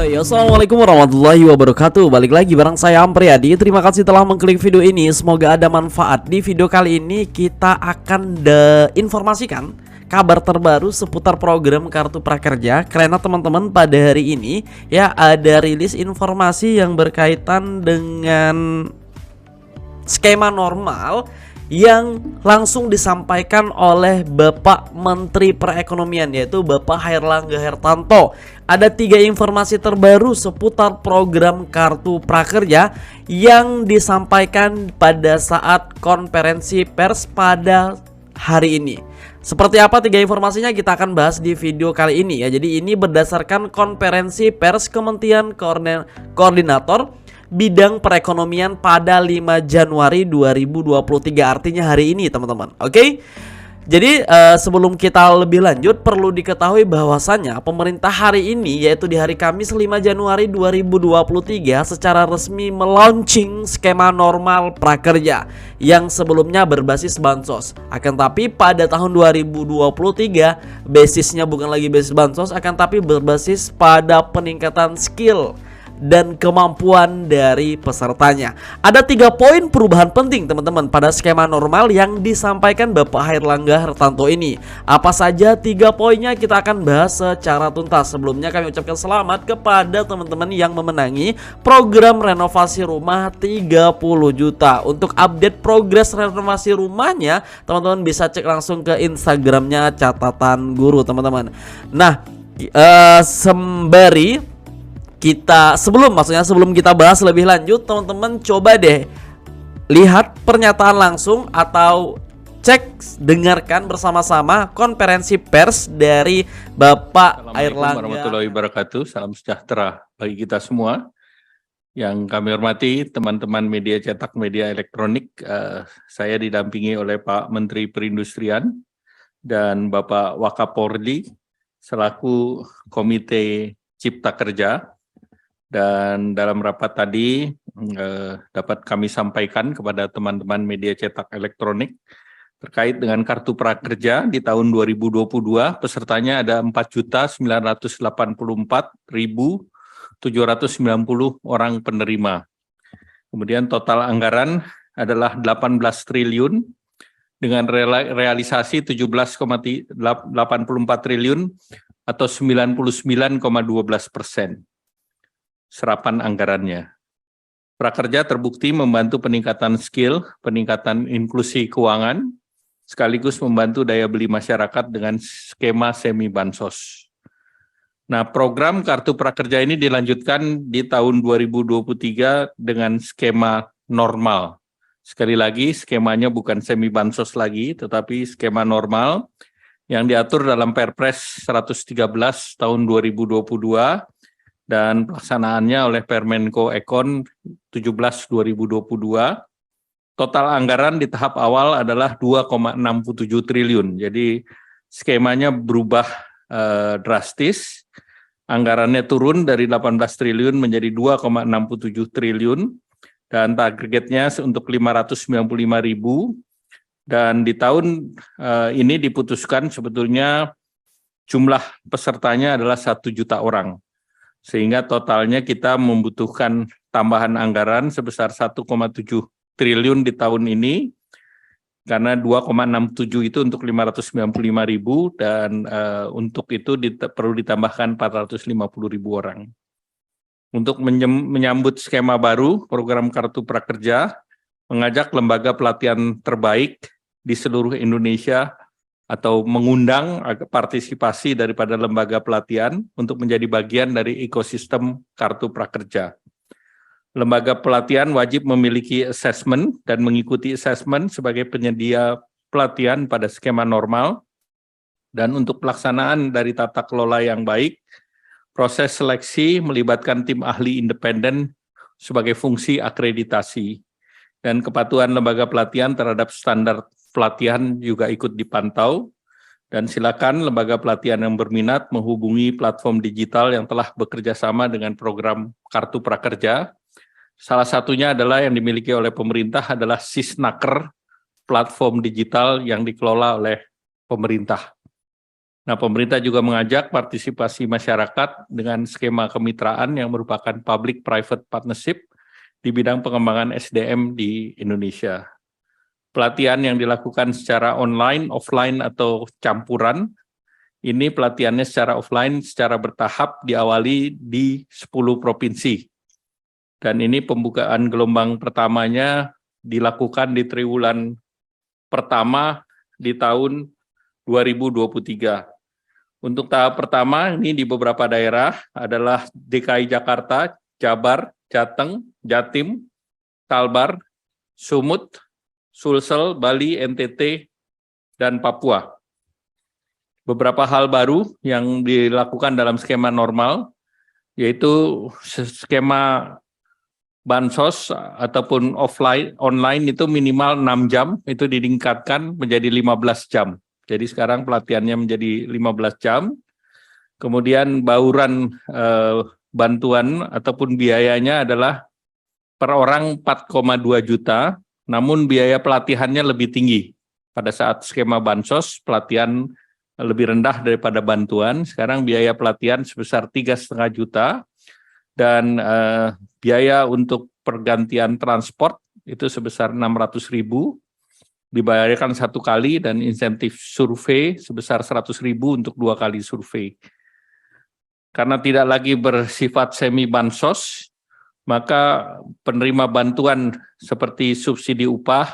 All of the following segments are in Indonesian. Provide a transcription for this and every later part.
Hai, assalamualaikum warahmatullahi wabarakatuh. Balik lagi bareng saya Ampriyadi. Terima kasih telah mengklik video ini. Semoga ada manfaat. Di video kali ini kita akan informasikan kabar terbaru seputar program Kartu Prakerja. Karena teman-teman pada hari ini ya ada rilis informasi yang berkaitan dengan skema normal yang langsung disampaikan oleh Bapak Menteri Perekonomian, yaitu Bapak Airlangga Hartarto. Ada 3 informasi terbaru seputar program Kartu Prakerja yang disampaikan pada saat konferensi pers pada hari ini. Seperti apa 3 informasinya kita akan bahas di video kali ini ya. Jadi ini berdasarkan konferensi pers Kementerian Koordinator Bidang Perekonomian pada 5 Januari 2023, artinya hari ini teman-teman. Oke. Jadi sebelum kita lebih lanjut perlu diketahui bahwasannya pemerintah hari ini, yaitu di hari Kamis 5 Januari 2023 secara resmi melaunching skema normal prakerja yang sebelumnya berbasis bansos. Akan tapi pada tahun 2023 basisnya bukan lagi basis bansos, akan tapi berbasis pada peningkatan skill dan kemampuan dari pesertanya. Ada 3 poin perubahan penting teman-teman pada skema normal yang disampaikan Bapak Airlangga Hartarto ini. Apa saja 3 poinnya kita akan bahas secara tuntas. Sebelumnya kami ucapkan selamat kepada teman-teman yang memenangi program renovasi rumah 30 juta. Untuk update progres renovasi rumahnya, teman-teman bisa cek langsung ke Instagramnya Catatan Guru teman-teman. Nah, sembari sebelum kita bahas lebih lanjut, teman-teman coba deh lihat pernyataan langsung atau dengarkan bersama-sama konferensi pers dari Bapak Airlangga. Assalamualaikum warahmatullahi wabarakatuh. Salam sejahtera bagi kita semua. Yang kami hormati teman-teman media cetak, media elektronik. Saya didampingi oleh Pak Menteri Perindustrian dan Bapak Wakapolri selaku Komite Cipta Kerja. Dan dalam rapat tadi dapat kami sampaikan kepada teman-teman media cetak elektronik terkait dengan Kartu Prakerja di tahun 2022, pesertanya ada 4.984.790 orang penerima. Kemudian total anggaran adalah 18 triliun dengan realisasi 17,84 triliun atau 99,12% serapan anggarannya. Prakerja terbukti membantu peningkatan skill, peningkatan inklusi keuangan, sekaligus membantu daya beli masyarakat dengan skema semi bansos. Nah, program Kartu Prakerja ini dilanjutkan di tahun 2023 dengan skema normal. Sekali lagi, skemanya bukan semi bansos lagi, tetapi skema normal yang diatur dalam Perpres 113 tahun 2022 dan pelaksanaannya oleh Permenko Ekon 17/2022. Total anggaran di tahap awal adalah 2,67 triliun. Jadi skemanya berubah drastis. Anggarannya turun dari 18 triliun menjadi 2,67 triliun dan targetnya untuk 595.000. Dan di tahun ini diputuskan sebetulnya jumlah pesertanya adalah 1 juta orang. Sehingga totalnya kita membutuhkan tambahan anggaran sebesar 1,7 triliun di tahun ini, karena 2,67 itu untuk 595.000 dan untuk itu perlu ditambahkan 450.000 orang. Untuk menyambut skema baru, program Kartu Prakerja mengajak lembaga pelatihan terbaik di seluruh Indonesia atau mengundang partisipasi daripada lembaga pelatihan untuk menjadi bagian dari ekosistem Kartu Prakerja. Lembaga pelatihan wajib memiliki asesmen dan mengikuti asesmen sebagai penyedia pelatihan pada skema normal. Dan untuk pelaksanaan dari tata kelola yang baik, proses seleksi melibatkan tim ahli independen sebagai fungsi akreditasi. Dan kepatuhan lembaga pelatihan terhadap standar pelatihan juga ikut dipantau, dan silakan lembaga pelatihan yang berminat menghubungi platform digital yang telah bekerja sama dengan program Kartu Prakerja. Salah satunya adalah yang dimiliki oleh pemerintah adalah Sisnaker, platform digital yang dikelola oleh pemerintah. Nah, pemerintah juga mengajak partisipasi masyarakat dengan skema kemitraan yang merupakan public-private partnership di bidang pengembangan SDM di Indonesia. Pelatihan yang dilakukan secara online, offline, atau campuran, ini pelatihannya secara offline, secara bertahap diawali di 10 provinsi. Dan ini pembukaan gelombang pertamanya dilakukan di triwulan pertama di tahun 2023. Untuk tahap pertama ini di beberapa daerah adalah DKI Jakarta, Jabar, Jateng, Jatim, Kalbar, Sumut, Sulsel, Bali, NTT, dan Papua. Beberapa hal baru yang dilakukan dalam skema normal, yaitu skema bansos ataupun online itu minimal 6 jam, itu ditingkatkan menjadi 15 jam. Jadi sekarang pelatihannya menjadi 15 jam. Kemudian bauran bantuan ataupun biayanya adalah per orang 4,2 juta, namun biaya pelatihannya lebih tinggi. Pada saat skema bansos, pelatihan lebih rendah daripada bantuan. Sekarang biaya pelatihan sebesar 3,5 juta, dan biaya untuk pergantian transport itu sebesar 600.000, dibayarkan 1 kali, dan insentif survei sebesar 100.000 untuk 2 kali survei. Karena tidak lagi bersifat semi bansos, maka penerima bantuan seperti subsidi upah,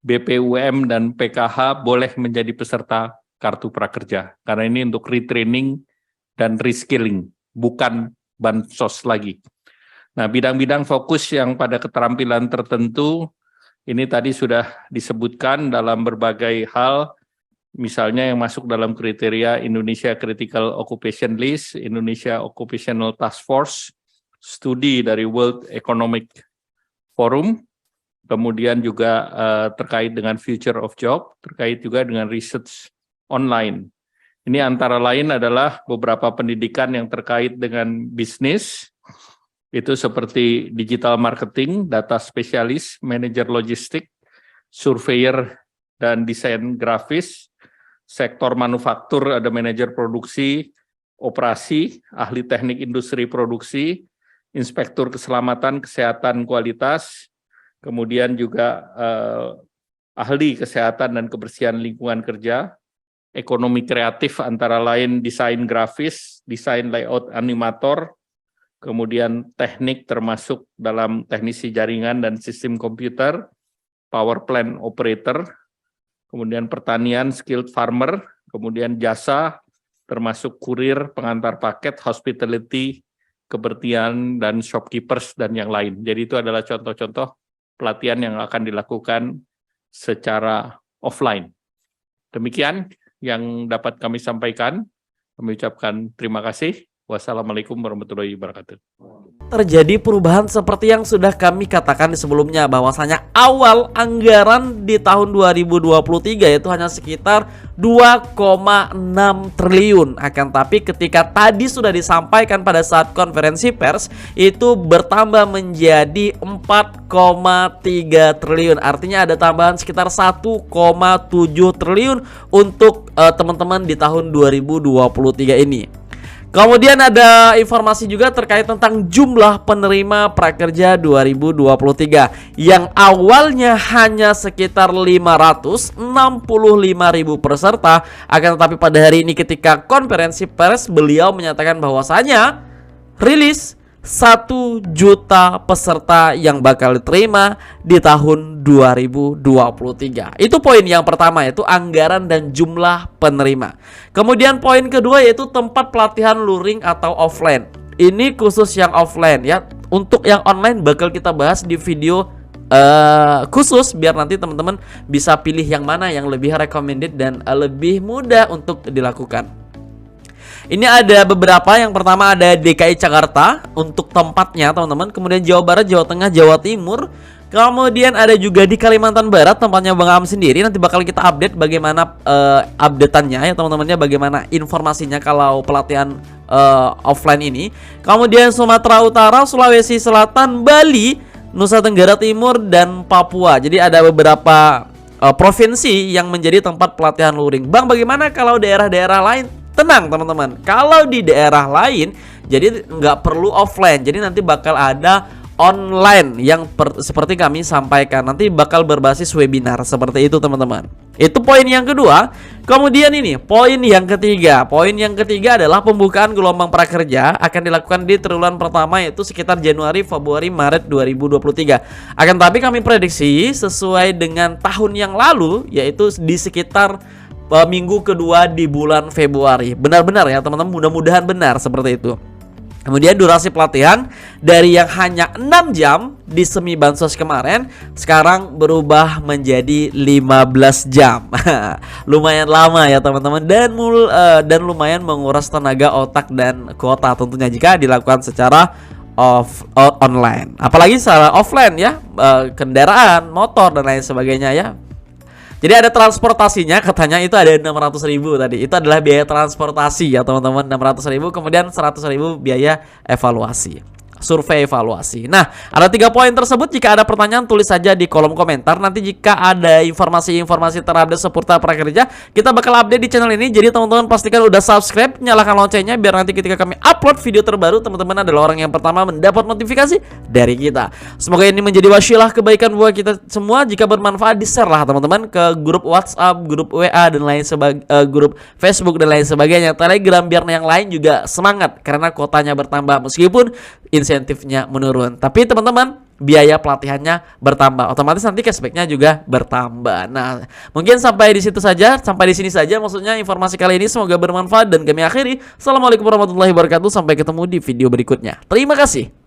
BPUM, dan PKH boleh menjadi peserta kartu prakerja. Karena ini untuk retraining dan reskilling, bukan bansos lagi. Nah, bidang-bidang fokus yang pada keterampilan tertentu, ini tadi sudah disebutkan dalam berbagai hal, misalnya yang masuk dalam kriteria Indonesia Critical Occupation List, Indonesia Occupational Task Force, studi dari World Economic Forum, kemudian juga terkait dengan Future of Job, terkait juga dengan research online. Ini antara lain adalah beberapa pendidikan yang terkait dengan bisnis, itu seperti digital marketing, data spesialis, manajer logistik, surveyor, dan desain grafis. Sektor manufaktur ada manajer produksi, operasi, ahli teknik industri produksi, inspektur keselamatan, kesehatan, kualitas, kemudian juga ahli kesehatan dan kebersihan lingkungan kerja, ekonomi kreatif antara lain desain grafis, desain layout animator, kemudian teknik termasuk dalam teknisi jaringan dan sistem komputer, power plant operator, kemudian pertanian, skilled farmer, kemudian jasa, termasuk kurir, pengantar paket, hospitality, kebersihan, dan shopkeepers, dan yang lain. Jadi itu adalah contoh-contoh pelatihan yang akan dilakukan secara offline. Demikian yang dapat kami sampaikan. Kami ucapkan terima kasih. Wassalamualaikum warahmatullahi wabarakatuh. Terjadi perubahan seperti yang sudah kami katakan sebelumnya, bahwasanya awal anggaran di tahun 2023 itu hanya sekitar 2,6 triliun. Akan tapi ketika tadi sudah disampaikan pada saat konferensi pers, itu bertambah menjadi 4,3 triliun. Artinya ada tambahan sekitar 1,7 triliun untuk teman-teman di tahun 2023 ini. Kemudian ada informasi juga terkait tentang jumlah penerima prakerja 2023 yang awalnya hanya sekitar 565.000 peserta, akan tetapi pada hari ini ketika konferensi pers beliau menyatakan bahwasanya rilis 1 juta peserta yang bakal diterima di tahun 2023. Itu poin yang pertama, yaitu anggaran dan jumlah penerima. Kemudian poin kedua yaitu tempat pelatihan luring atau offline. Ini khusus yang offline ya. Untuk yang online bakal kita bahas di video khusus, biar nanti teman-teman bisa pilih yang mana yang lebih recommended dan lebih mudah untuk dilakukan. Ini ada beberapa, yang pertama ada DKI Jakarta untuk tempatnya teman-teman, kemudian Jawa Barat, Jawa Tengah, Jawa Timur, kemudian ada juga di Kalimantan Barat tempatnya Bang Am sendiri. Nanti bakal kita update bagaimana updateannya ya teman-temannya, bagaimana informasinya kalau pelatihan offline ini. Kemudian Sumatera Utara, Sulawesi Selatan, Bali, Nusa Tenggara Timur, dan Papua. Jadi ada beberapa provinsi yang menjadi tempat pelatihan luring. Bang, bagaimana kalau daerah-daerah lain tenang teman-teman. Kalau di daerah lain, jadi nggak perlu offline. Jadi nanti bakal ada online yang seperti kami sampaikan, nanti bakal berbasis webinar seperti itu teman-teman. Itu poin yang kedua. Kemudian ini poin yang ketiga. Poin yang ketiga adalah pembukaan gelombang prakerja akan dilakukan di triwulan pertama, yaitu sekitar Januari, Februari, Maret 2023. Akan tapi kami prediksi sesuai dengan tahun yang lalu, yaitu di sekitar minggu kedua di bulan Februari. Benar-benar ya teman-teman, mudah-mudahan benar seperti itu. Kemudian durasi pelatihan dari yang hanya 6 jam di semi bansos kemarin sekarang berubah menjadi 15 jam. Lumayan lama ya teman-teman, dan lumayan menguras tenaga, otak, dan kuota tentunya jika dilakukan secara online. Apalagi secara offline ya, kendaraan, motor, dan lain sebagainya ya. Jadi ada transportasinya, katanya itu ada 600.000 tadi. Itu adalah biaya transportasi ya teman-teman, 600.000. Kemudian 100.000 biaya evaluasi, survei evaluasi. Nah, ada 3 poin tersebut. Jika ada pertanyaan, tulis saja di kolom komentar. Nanti jika ada informasi-informasi terupdate seputar prakerja, kita bakal update di channel ini. Jadi teman-teman pastikan udah subscribe, nyalakan loncengnya, biar nanti ketika kami upload video terbaru, teman-teman adalah orang yang pertama mendapat notifikasi dari kita. Semoga ini menjadi wasilah kebaikan buat kita semua. Jika bermanfaat, di-share lah teman-teman ke grup WhatsApp, grup WA, dan lain grup Facebook dan lain sebagainya, Telegram, biar yang lain juga semangat karena kuotanya bertambah meskipun insentifnya menurun. Tapi teman-teman, biaya pelatihannya bertambah, otomatis nanti cashbacknya juga bertambah. Nah, mungkin sampai di situ saja, sampai di sini saja maksudnya informasi kali ini. Semoga bermanfaat dan kami akhiri. Assalamualaikum warahmatullahi wabarakatuh. Sampai ketemu di video berikutnya. Terima kasih.